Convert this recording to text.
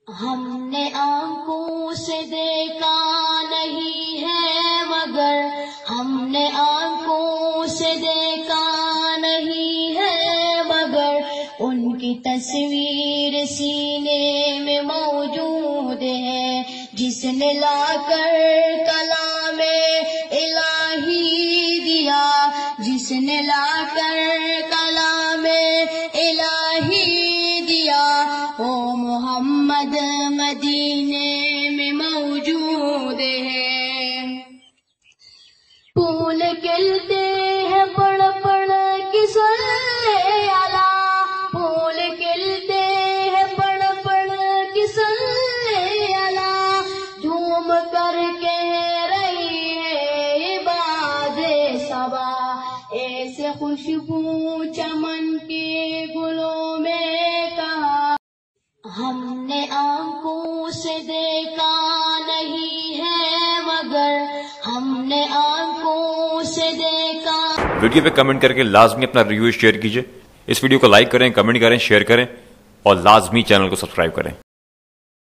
ہم نے آنکھوں سے دیکھا نہیں ہے مگر ہم نے آنکھوں سے دیکھا نہیں ہے مگر ان کی تصویر سینے میں موجود ہے، جس نے لا کر کلام الہی دیا، جس نے لا کر کلام الہی دیا، وہ محمد مدینے میں موجود ہے۔ پھول کھلتے ہیں پڑھ پڑھ کے صلی اللہ، پھول کھلتے ہیں پڑھ پڑھ کے صلی اللہ، جھوم کر کہہ رہی ہے باد صبا، ایسے خوشبو چمن کے گلوں میں کہا۔ ہم نے آنکھوں سے دیکھا نہیں ہے مگر ہم نے آنکھوں سے دیکھا۔ ویڈیو پہ کمنٹ کر کے لازمی اپنا ریویو شیئر کیجئے، اس ویڈیو کو لائک کریں، کمنٹ کریں، شیئر کریں اور لازمی چینل کو سبسکرائب کریں۔